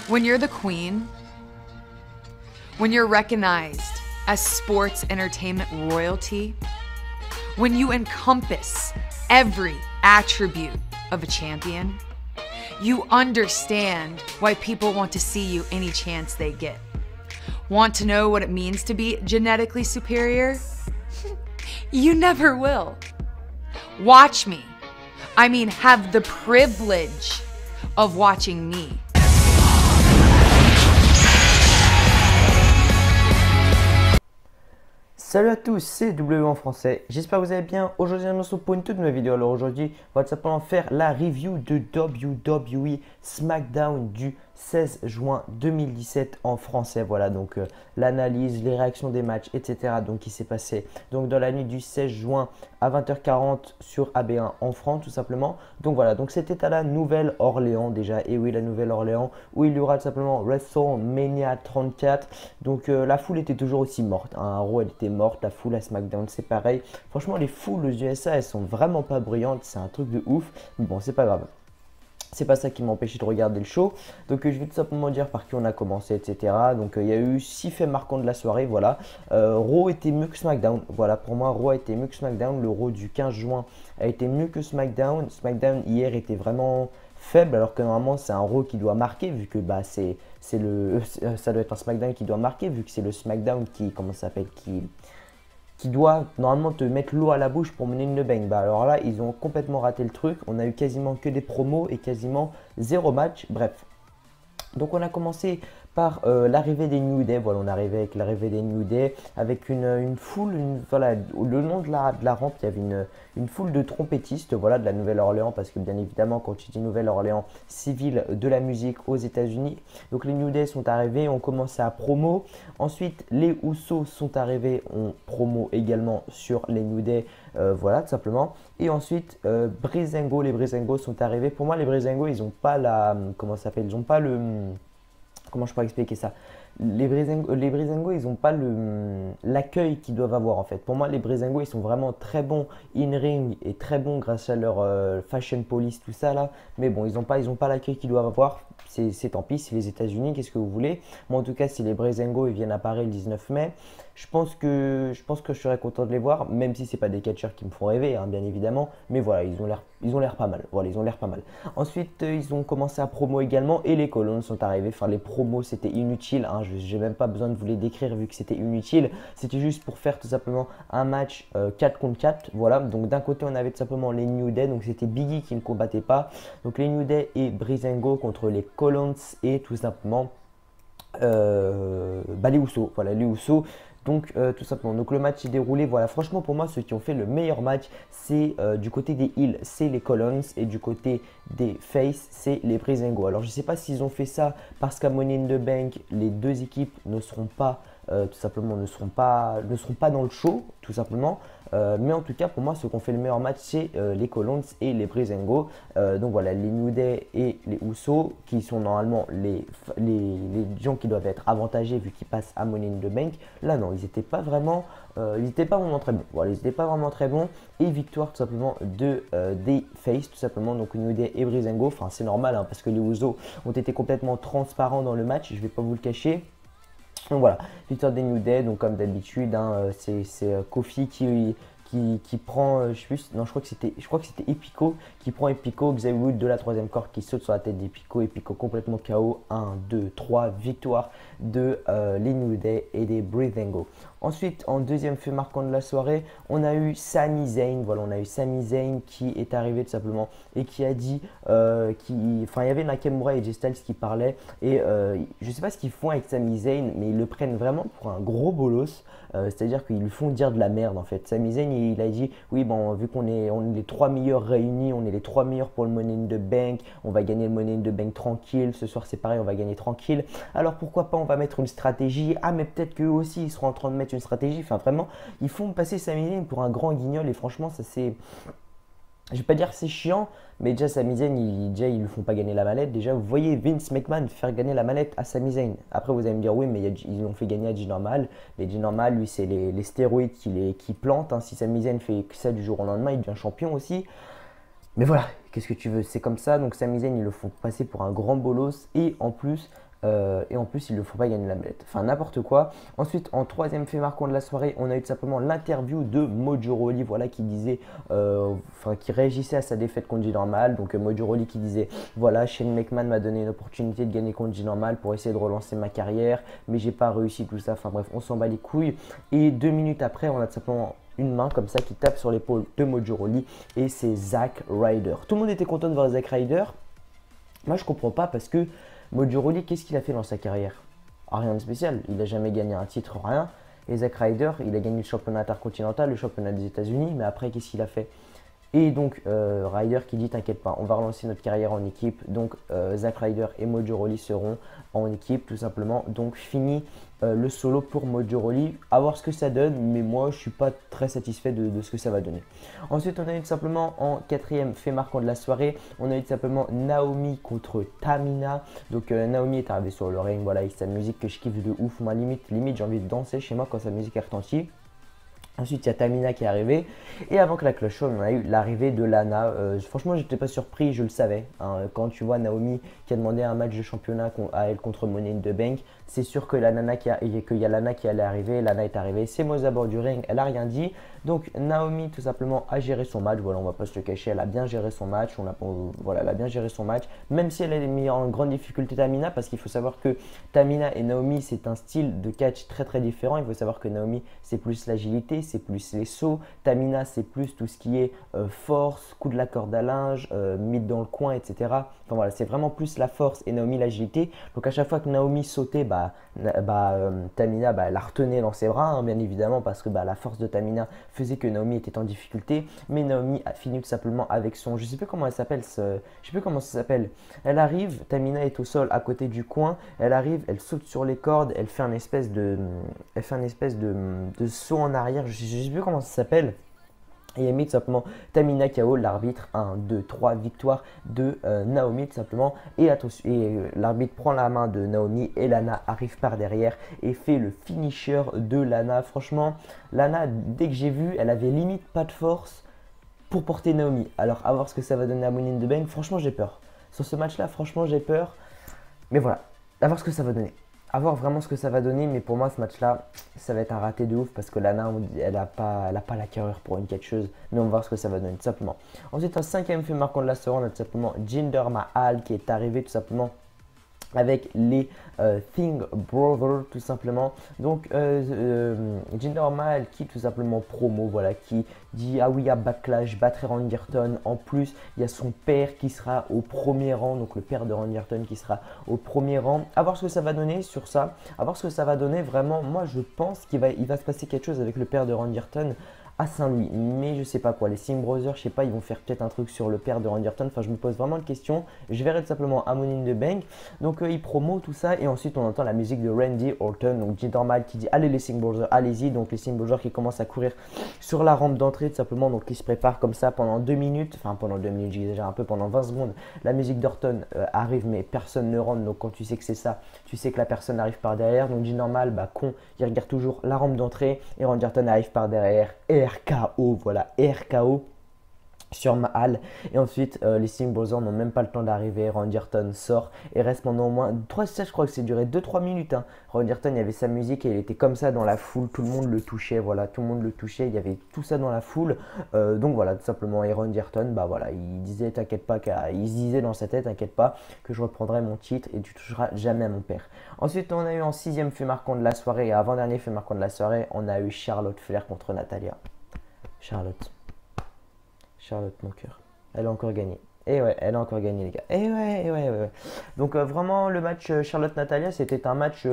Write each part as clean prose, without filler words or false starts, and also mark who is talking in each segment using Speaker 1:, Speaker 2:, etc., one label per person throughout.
Speaker 1: When you're the queen, when you're recognized as sports entertainment royalty, when you encompass every attribute of a champion, you understand why people want to see you any chance they get. Want to know what it means to be genetically superior? You never will. Watch me. I mean, have the privilege of watching me.
Speaker 2: Salut à tous, c'est W en français, j'espère que vous allez bien. Aujourd'hui, on se retrouve pour une toute nouvelle vidéo. Alors aujourd'hui, on va tout simplement faire la review de WWE SmackDown du 16 juin 2017 en français. Voilà, donc l'analyse, les réactions des matchs, etc. Donc qui s'est passé donc dans la nuit du 16 juin à 20h40 sur AB1 en France tout simplement. Donc voilà, donc c'était à la Nouvelle-Orléans déjà, et oui la Nouvelle-Orléans, où il y aura tout simplement WrestleMania 34. Donc la foule était toujours aussi morte, hein. Raw elle était morte, la foule à SmackDown c'est pareil. Franchement les foules aux USA elles sont vraiment pas brillantes, c'est un truc de ouf. Mais bon c'est pas grave. C'est pas ça qui m'a empêché de regarder le show. Donc je vais tout simplement dire par qui on a commencé, etc. Donc il y a eu 6 faits marquants de la soirée, voilà. Raw était mieux que SmackDown. Voilà, pour moi Raw a été mieux que SmackDown. Le Raw du 15 juin a été mieux que SmackDown. SmackDown hier était vraiment faible, alors que normalement c'est un Raw qui doit marquer, vu que bah ça doit être un SmackDown qui doit marquer, vu que c'est le SmackDown qui, comment ça s'appelle, qui doit normalement te mettre l'eau à la bouche pour mener une bang. Bah alors là, ils ont complètement raté le truc. On a eu quasiment que des promos et quasiment zéro match. Bref. Donc on a commencé par l'arrivée des New Day. Voilà, on est arrivé avec l'arrivée des New Day, avec une foule, voilà, le long de la rampe, il y avait une foule de trompettistes, voilà, de la Nouvelle-Orléans, parce que bien évidemment, quand tu dis Nouvelle-Orléans, c'est ville de la musique aux États-Unis. Donc les New Day sont arrivés, on commençait à promo. Ensuite, les Usos sont arrivés, on promo également sur les New Day, voilà, tout simplement. Et ensuite, Breezango, les Breezango sont arrivés. Pour moi, les Breezango, ils n'ont pas la, comment ça s'appelle, ils n'ont pas le, comment je pourrais expliquer ça? Les Breezango, ils n'ont pas l'accueil qu'ils doivent avoir en fait. Pour moi, les Breezango, ils sont vraiment très bons in-ring et très bons grâce à leur fashion police, tout ça là. Mais bon, ils n'ont pas l'accueil qu'ils doivent avoir. C'est tant pis, c'est les États-Unis, qu'est-ce que vous voulez. Moi, en tout cas, si les Breezango ils viennent à Paris le 19 mai, je pense que je serais content de les voir, même si c'est pas des catcheurs qui me font rêver, hein, bien évidemment. Mais voilà, ils ont l'air pas mal. Voilà, ils ont l'air pas mal. Ensuite, ils ont commencé à promo également et les colonnes sont arrivés. Enfin, les promos, c'était inutile. Hein, j'ai même pas besoin de vous les décrire vu que c'était inutile. C'était juste pour faire tout simplement un match 4 contre 4. Voilà, donc d'un côté, on avait tout simplement les New Day. Donc c'était Biggie qui ne combattait pas. Donc les New Day et Breezango contre les Colons et tout simplement les Usos. Voilà, les Usos. Donc tout simplement, donc le match s'est déroulé, voilà, franchement pour moi ceux qui ont fait le meilleur match c'est du côté des heels, c'est les Colons, et du côté des face c'est les Breezango. Alors je ne sais pas s'ils ont fait ça parce qu'à Money in the Bank les deux équipes ne seront pas tout simplement ne seront pas dans le show tout simplement, mais en tout cas pour moi ceux qui ont fait le meilleur match c'est les Colons et les Breezango. Donc voilà, les New Day et les Usos qui sont normalement les gens qui doivent être avantagés vu qu'ils passent à Money in the Bank. Là non, ils n'étaient pas vraiment très bons. Voilà, ils n'étaient pas vraiment très bons. Et victoire tout simplement des face tout simplement, donc New Day et Breezango. Enfin c'est normal hein, parce que les Usos ont été complètement transparents dans le match, je vais pas vous le cacher. Donc voilà, victoire des New Day, donc comme d'habitude, hein, c'est Kofi qui prend, je sais plus, non je crois que c'était Epico qui prend Epico, Xavier Wood de la troisième corde qui saute sur la tête d'Epico, Epico complètement KO, 1, 2, 3, victoire de les New Day et des Breezango. Ensuite, en deuxième fait marquant de la soirée, on a eu Sami Zayn. Voilà, on a eu Sami Zayn qui est arrivé tout simplement et qui a dit, il y avait Nakamura et Jay Styles qui parlaient et je sais pas ce qu'ils font avec Sami Zayn, mais ils le prennent vraiment pour un gros bolos. C'est-à-dire qu'ils lui font dire de la merde en fait. Sami Zayn il a dit oui bon vu qu'on est les 3 meilleurs réunis, on est les 3 meilleurs pour le Money in the Bank, on va gagner le Money in the Bank tranquille, ce soir c'est pareil on va gagner tranquille, alors pourquoi pas on va mettre une stratégie, ah mais peut-être qu'eux aussi ils seront en train de mettre une stratégie, enfin vraiment ils font passer Sami Zayn pour un grand guignol et franchement ça c'est, je vais pas dire que c'est chiant, mais déjà Sami Zayn, ils lui font pas gagner la mallette. Déjà, vous voyez Vince McMahon faire gagner la mallette à Sami Zayn. Après, vous allez me dire, oui, mais ils l'ont fait gagner à G-Normal. Mais G-Normal, lui, c'est les stéroïdes qui plantent. Hein. Si Sami Zayn fait que ça du jour au lendemain, il devient champion aussi. Mais voilà, qu'est-ce que tu veux, c'est comme ça. Donc Sami Zayn, ils le font passer pour un grand bolos. Et en plus, Et en plus, il ne faut pas gagner la belette. Enfin, n'importe quoi. Ensuite, en troisième fait marquant de la soirée, on a eu tout simplement l'interview de Mojo Rawley, voilà, qui disait, qui réagissait à sa défaite contre G-Normal. Donc, Mojo Rawley qui disait, voilà, Shane McMahon m'a donné une opportunité de gagner contre G-Normal pour essayer de relancer ma carrière, mais j'ai pas réussi, tout ça. Enfin bref, on s'en bat les couilles. Et 2 minutes après, on a tout simplement une main comme ça qui tape sur l'épaule de Mojo Rawley et c'est Zack Ryder. Tout le monde était content de voir Zack Ryder. Moi, je comprends pas parce que Mojo Rawley, qu'est-ce qu'il a fait dans sa carrière? Rien de spécial. Il n'a jamais gagné un titre, rien. Et Zack Ryder, il a gagné le championnat intercontinental, le championnat des États-Unis, mais après, qu'est-ce qu'il a fait? Et donc, Ryder qui dit t'inquiète pas, on va relancer notre carrière en équipe. Donc, Zack Ryder et Mojo Rawley seront en équipe, tout simplement. Donc, fini le solo pour Mojo Rawley. À voir ce que ça donne, mais moi, je suis pas très satisfait de ce que ça va donner. Ensuite, on a eu tout simplement en quatrième fait marquant de la soirée, on a eu tout simplement Naomi contre Tamina. Donc, Naomi est arrivée sur le ring, voilà, avec sa musique que je kiffe de ouf. Moi, limite j'ai envie de danser chez moi quand sa musique est retentie. Ensuite, il y a Tamina qui est arrivée. Et avant que la cloche sonne, on a eu l'arrivée de Lana. Franchement, j'étais pas surpris, je le savais. Hein. Quand tu vois Naomi qui a demandé un match de championnat à elle contre Money in the Bank, c'est sûr que qu'il y a Lana qui allait arriver. Lana est arrivée, c'est Moz à bord du ring, elle a rien dit. Donc Naomi, tout simplement, a géré son match. Voilà, on va pas se le cacher, elle a bien géré son match. Voilà, elle a bien géré son match. Même si elle a mis en grande difficulté Tamina, parce qu'il faut savoir que Tamina et Naomi, c'est un style de catch très très différent. Il faut savoir que Naomi, c'est plus l'agilité, c'est plus les sauts. Tamina, c'est plus tout ce qui est force, coup de la corde à linge, mythe dans le coin, etc. Enfin voilà, c'est vraiment plus la force et Naomi l'agilité. Donc à chaque fois que Naomi sautait, Tamina, elle la retenait dans ses bras, hein, bien évidemment, parce que la force de Tamina faisait que Naomi était en difficulté. Mais Naomi a fini tout simplement avec son, je sais plus comment elle s'appelle, je sais plus comment ça s'appelle. Elle arrive, Tamina est au sol à côté du coin. Elle arrive, elle saute sur les cordes, elle fait un espèce de saut en arrière. Je sais plus comment ça s'appelle. Et elle met tout simplement Tamina KO, l'arbitre 1, 2, 3, victoire de Naomi tout simplement. Et l'arbitre prend la main de Naomi et Lana arrive par derrière et fait le finisher de Lana. Franchement, Lana, dès que j'ai vu, elle avait limite pas de force pour porter Naomi. Alors, à voir ce que ça va donner à Money in the Bank, franchement, j'ai peur. Sur ce match-là, franchement, j'ai peur. Mais voilà, à voir ce que ça va donner. À voir vraiment ce que ça va donner, mais pour moi ce match là ça va être un raté de ouf parce que Lana elle a pas la carrure pour une catcheuse, mais on va voir ce que ça va donner tout simplement. Ensuite, un cinquième fait marquant de la soirée, on a tout simplement Jinder Mahal qui est arrivé tout simplement avec les Thing Brothers tout simplement. Donc Jinder Mahal qui tout simplement promo, voilà, qui dit ah oui à Backlash, je battrai Randy Orton. En plus il y a son père qui sera au premier rang, donc le père de Randy Orton qui sera au premier rang. À voir ce que ça va donner sur ça, à voir ce que ça va donner vraiment. Moi je pense qu'il va se passer quelque chose avec le père de Randy Orton à Saint-Louis, mais je sais pas quoi. Les Singh Brothers, je sais pas, ils vont faire peut-être un truc sur le père de Randy Orton. Enfin, je me pose vraiment de questions. Je verrai tout simplement à Money in the Bank. Donc, ils promo tout ça et ensuite on entend la musique de Randy Orton. Donc, Jinder Mahal qui dit allez les Singh Brothers, allez-y. Donc, les Singh Brothers qui commencent à courir sur la rampe d'entrée tout simplement. Donc, ils se préparent comme ça pendant 2 minutes. Enfin, pendant 2 minutes, j'ai déjà un peu pendant 20 secondes. La musique d'Orton arrive, mais personne ne rentre. Donc, quand tu sais que c'est ça, tu sais que la personne arrive par derrière. Donc, Jinder Mahal, con, il regarde toujours la rampe d'entrée et Randy Orton arrive par derrière. RKO, voilà, RKO sur Mahal. Et ensuite, les Singh Brothers n'ont même pas le temps d'arriver. Randy Orton sort et reste pendant au moins 3 je crois que c'est duré 2-3 minutes. Hein. Randy Orton, il y avait sa musique et il était comme ça dans la foule. Tout le monde le touchait, voilà, tout le monde le touchait. Il y avait tout ça dans la foule. Donc voilà, tout simplement. Et Randy Orton, voilà, il disait, t'inquiète pas, il se disait dans sa tête, t'inquiète pas, que je reprendrai mon titre et tu toucheras jamais à mon père. Ensuite, on a eu en 6e fait marquant de la soirée et avant-dernier fait marquant de la soirée, on a eu Charlotte Flair contre Natalya. Charlotte, mon cœur. Elle a encore gagné. Et ouais, elle a encore gagné, les gars. Et ouais. Donc, vraiment, le match Charlotte-Natalya, c'était un match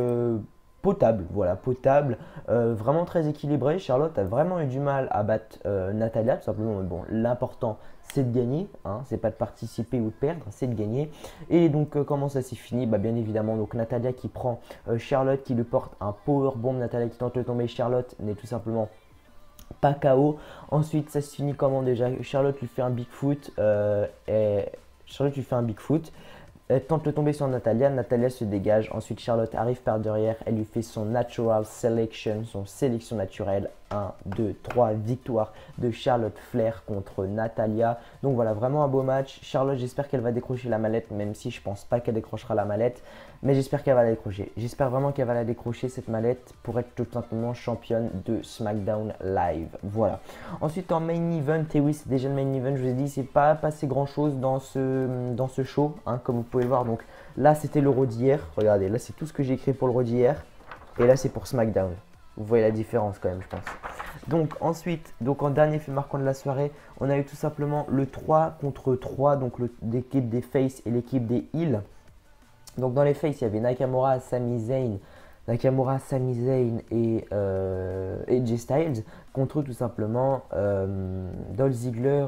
Speaker 2: potable. Voilà, potable. Vraiment très équilibré. Charlotte a vraiment eu du mal à battre Natalya, tout simplement. Mais bon, l'important, c'est de gagner. Hein, c'est pas de participer ou de perdre, c'est de gagner. Et donc, comment ça s'est fini? Bien évidemment, donc Natalya qui prend Charlotte, qui lui porte un powerbomb. Natalya qui tente de tomber. Charlotte n'est tout simplement pas KO. Ensuite, ça se finit comment déjà? Charlotte lui fait un Bigfoot. Elle tente de tomber sur Natalya. Natalya se dégage. Ensuite, Charlotte arrive par derrière. Elle lui fait son natural selection, son sélection naturelle. 1, 2, 3 victoires de Charlotte Flair contre Natalya. Donc voilà, vraiment un beau match. Charlotte, j'espère qu'elle va décrocher la mallette, même si je pense pas qu'elle décrochera la mallette. Mais j'espère qu'elle va la décrocher. J'espère vraiment qu'elle va la décrocher, cette mallette, pour être tout simplement championne de SmackDown Live. Voilà. Ensuite, en main event, et oui, c'est déjà le main event, je vous ai dit, c'est pas passé grand chose dans ce show, hein, comme vous pouvez le voir. Donc là, c'était le Raw d'hier. Regardez, là, c'est tout ce que j'ai écrit pour le Raw d'hier. Et là, c'est pour SmackDown. Vous voyez la différence quand même, je pense. Donc ensuite, en dernier fait marquant de la soirée, on a eu tout simplement le 3 contre 3, donc l'équipe des Face et l'équipe des Heels. Donc dans les Face, il y avait Nakamura, Sami Zayn et AJ Styles contre tout simplement Dolph Ziggler,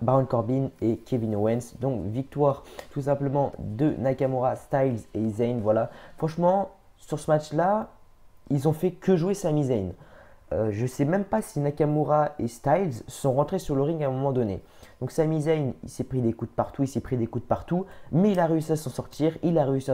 Speaker 2: Baron Corbin et Kevin Owens. Donc victoire tout simplement de Nakamura, Styles et Zayn. Voilà. Franchement, sur ce match-là, ils ont fait que jouer Sami Zayn. Je ne sais même pas si Nakamura et Styles sont rentrés sur le ring à un moment donné. Donc Sami Zayn, il s'est pris des coups de partout, mais il a réussi à s'en sortir, il a réussi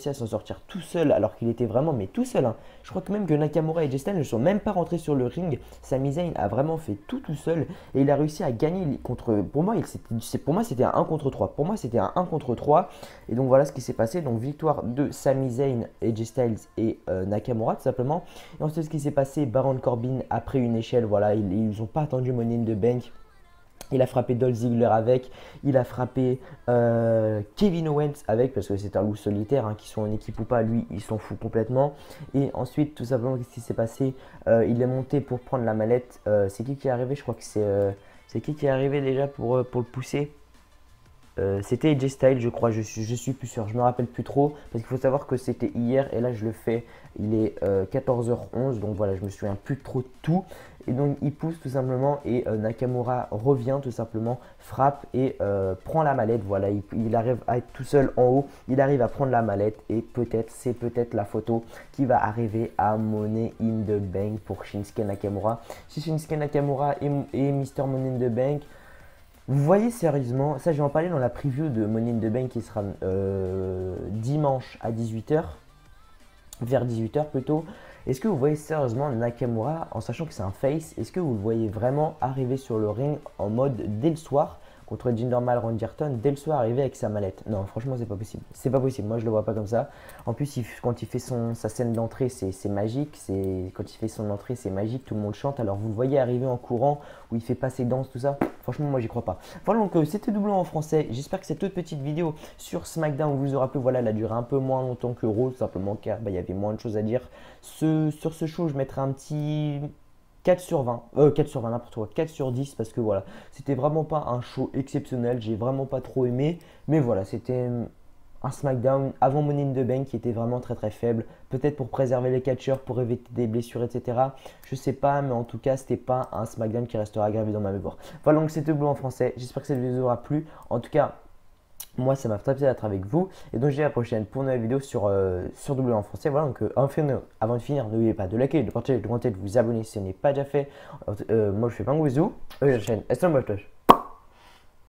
Speaker 2: à s'en sortir tout seul, alors qu'il était vraiment, mais tout seul. Hein. Je crois que même que Nakamura et AJ Styles ne sont même pas rentrés sur le ring. Sami Zayn a vraiment fait tout seul, et il a réussi à gagner contre, pour moi, c'était un 1 contre 3. Pour moi, c'était un 1 contre 3, et donc voilà ce qui s'est passé. Donc victoire de Sami Zayn, AJ Styles et Nakamura, tout simplement. Et ensuite, ce qui s'est passé, Baron Corbin a pris une échelle, voilà, ils n'ont pas attendu Money in the Bank. Il a frappé Dolph Ziggler avec, il a frappé Kevin Owens avec, parce que c'est un loup solitaire, hein, qu'ils soient en équipe ou pas, lui il s'en fout complètement. Et ensuite, tout simplement, qu'est-ce qui s'est passé? Il est monté pour prendre la mallette. C'est qui est arrivé? Je crois que c'est qui est arrivé déjà pour le pousser? C'était AJ Styles, je crois, je suis plus sûr, je me rappelle plus trop, parce qu'il faut savoir que c'était hier et là je le fais, il est 14h11, donc voilà, je me souviens plus trop de tout. Et donc il pousse tout simplement et Nakamura revient tout simplement, frappe et prend la mallette. Voilà, il arrive à être tout seul en haut, il arrive à prendre la mallette et c'est peut-être la photo qui va arriver à Money in the Bank pour Shinsuke Nakamura. Si Shinsuke Nakamura et Mr. Money in the Bank, vous voyez sérieusement, ça je vais en parler dans la preview de Money in the Bank qui sera dimanche à 18h, vers 18h plutôt. Est-ce que vous voyez sérieusement Nakamura, en sachant que c'est un face, est-ce que vous le voyez vraiment arriver sur le ring en mode dès le soir contre Jinder Mahal, Randy Orton, dès le soir arriver avec sa mallette? Non, franchement, c'est pas possible. C'est pas possible. Moi, je le vois pas comme ça. En plus, quand il fait sa scène d'entrée, c'est magique. Quand il fait son entrée, c'est magique. Tout le monde chante. Alors, vous le voyez arriver en courant où il fait pas ses danses, tout ça. Franchement, moi, j'y crois pas. Voilà, donc c'était doublé en français. J'espère que cette toute petite vidéo sur SmackDown vous aura plu. Voilà, elle a duré un peu moins longtemps que Raw, tout simplement car il y avait moins de choses à dire. Sur ce show, je mettrai un petit 4 sur 20, 4 sur 20 n'importe quoi, 4 sur 10 parce que voilà, c'était vraiment pas un show exceptionnel, j'ai vraiment pas trop aimé, mais voilà, c'était un SmackDown avant Money in the Bank qui était vraiment très faible, peut-être pour préserver les catcheurs, pour éviter des blessures, etc. Je sais pas, mais en tout cas, c'était pas un SmackDown qui restera gravé dans ma mémoire. Voilà, donc c'était bleu en français, j'espère que cette vidéo vous aura plu, en tout cas, moi, ça m'a fait plaisir d'être avec vous. Et donc, je vous dis à la prochaine pour une nouvelle vidéo sur W en français. Voilà, donc avant de finir, n'oubliez pas de liker, de partager, de commenter, de vous abonner si ce n'est pas déjà fait. Moi, je fais plein de bisous. La chaîne,